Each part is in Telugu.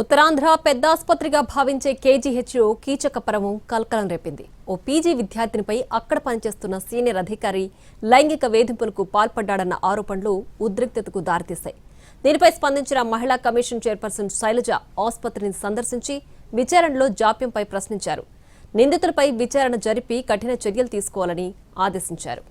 ఉత్తరాంధ్ర పెద్ద ఆసుపత్రిగా భావించే కేజీహెచ్లో కీచక పర్వం కలకలం రేపింది. ఓ పీజీ విద్యార్థినిపై అక్కడ పనిచేస్తున్న సీనియర్ అధికారి లైంగిక వేధింపులకు పాల్పడ్డాడన్న ఆరోపణలు ఉద్రిక్తతకు దారితీశాయి. దీనిపై స్పందించిన మహిళా కమిషన్ చైర్పర్సన్ శైలజ ఆసుపత్రిని సందర్శించి విచారణలో జాప్యంపై ప్రశ్నించారు. నిందితులపై విచారణ జరిపి కఠిన చర్యలు తీసుకోవాలని ఆదేశించారు.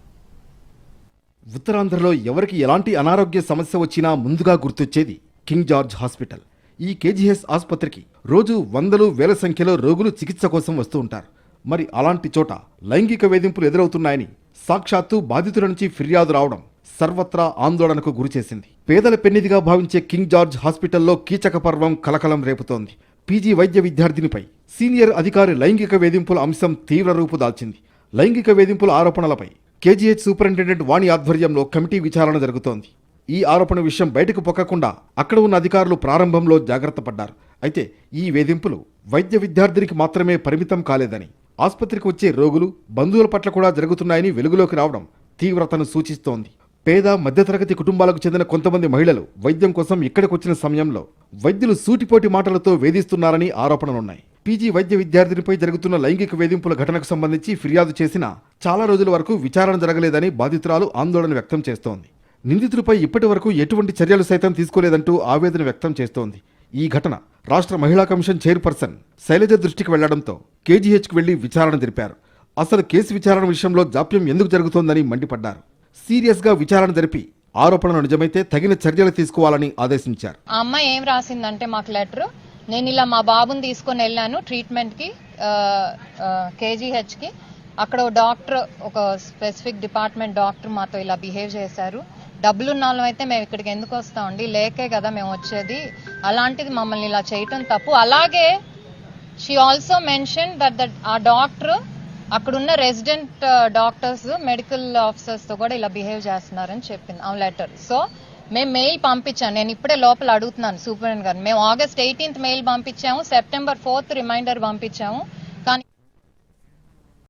ఉత్తరాంధ్రలో ఎవరికి ఎలాంటి అనారోగ్య సమస్య వచ్చినా ముందుగా గుర్తొచ్చేది కింగ్ జార్జ్ హాస్పిటల్. ఈ కేజీహెచ్ ఆసుపత్రికి రోజు వందలు వేల సంఖ్యలో రోగులు చికిత్స కోసం వస్తూ ఉంటారు. మరి అలాంటి చోట లైంగిక వేధింపులు ఎదురవుతున్నాయని సాక్షాత్తు బాధితుల నుంచి ఫిర్యాదు రావడం సర్వత్రా ఆందోళనకు గురిచేసింది. పేదల పెన్నిదిగా భావించే కింగ్ జార్జ్ హాస్పిటల్లో కీచక పర్వం కలకలం రేపుతోంది. పీజీ వైద్య విద్యార్థినిపై సీనియర్ అధికారి లైంగిక వేధింపుల అంశం తీవ్ర రూపు దాల్చింది. లైంగిక వేధింపుల ఆరోపణలపై కేజీహెచ్ సూపరింటెండెంట్ వాణి ఆధ్వర్యంలో కమిటీ విచారణ జరుగుతోంది. ఈ ఆరోపణ విషయం బయటకు పొక్కకుండా అక్కడ ఉన్న అధికారులు ప్రారంభంలో జాగ్రత్త పడ్డారు. అయితే ఈ వేధింపులు వైద్య విద్యార్థినికి మాత్రమే పరిమితం కాలేదని, ఆసుపత్రికి వచ్చే రోగులు బంధువుల పట్ల కూడా జరుగుతున్నాయని వెలుగులోకి రావడం తీవ్రతను సూచిస్తోంది. పేద మధ్యతరగతి కుటుంబాలకు చెందిన కొంతమంది మహిళలు వైద్యం కోసం ఇక్కడికి వచ్చిన సమయంలో వైద్యులు సూటిపోటి మాటలతో వేధిస్తున్నారని ఆరోపణలున్నాయి. పీజీ వైద్య విద్యార్థినిపై జరుగుతున్న లైంగిక వేధింపుల ఘటనకు సంబంధించి ఫిర్యాదు చేసినా చాలా రోజుల వరకు విచారణ జరగలేదని బాధితురాలు ఆందోళన వ్యక్తం చేస్తోంది. నిందితులపై ఇప్పటి వరకు ఎటువంటి చర్యలు సైతం తీసుకోలేదంటూ ఆవేదన వ్యక్తం చేస్తోంది. ఈ ఘటన రాష్ట్ర మహిళా కమిషన్ చైర్పర్సన్ శైలజ దృష్టికి వెళ్లడంతో కేజీహెచ్కు వెళ్లి విచారణ జరిపారు. అసలు కేసు విచారణ విషయంలో జాప్యం ఎందుకు జరుగుతోందని మండిపడ్డారు. సీరియస్గా విచారణ జరిపి ఆరోపణలు నిజమైతే తగిన చర్యలు తీసుకోవాలని ఆదేశించారు. ఆ అమ్మాయి ఏం రాసిందంటే మాకు లెటర్, నేను ఇలా మా బాబుని తీసుకొని వెళ్ళాను ట్రీట్మెంట్కి కేజీహెచ్కి. అక్కడ డాక్టర్, ఒక స్పెసిఫిక్ డిపార్ట్మెంట్ డాక్టర్ మాతో ఇలా బిహేవ్ చేశారు. డబ్బులున్న వాళ్ళం అయితే మేము ఇక్కడికి ఎందుకు వస్తామండి, లేకే కదా మేము వచ్చేది, అలాంటిది మమ్మల్ని ఇలా చేయటం తప్పు. అలాగే షీ ఆల్సో మెన్షన్ దట్ ఆ డాక్టర్ అక్కడున్న రెసిడెంట్ డాక్టర్స్, మెడికల్ ఆఫీసర్స్తో కూడా ఇలా బిహేవ్ చేస్తున్నారని చెప్పింది ఆ లెటర్. సో మేము మెయిల్ పంపించాను, నేను ఇప్పుడే లోపల అడుగుతున్నాను సూపరింటెండెంట్ గారు. మేము August 18th మెయిల్ పంపించాము, September 4th రిమైండర్ పంపించాము.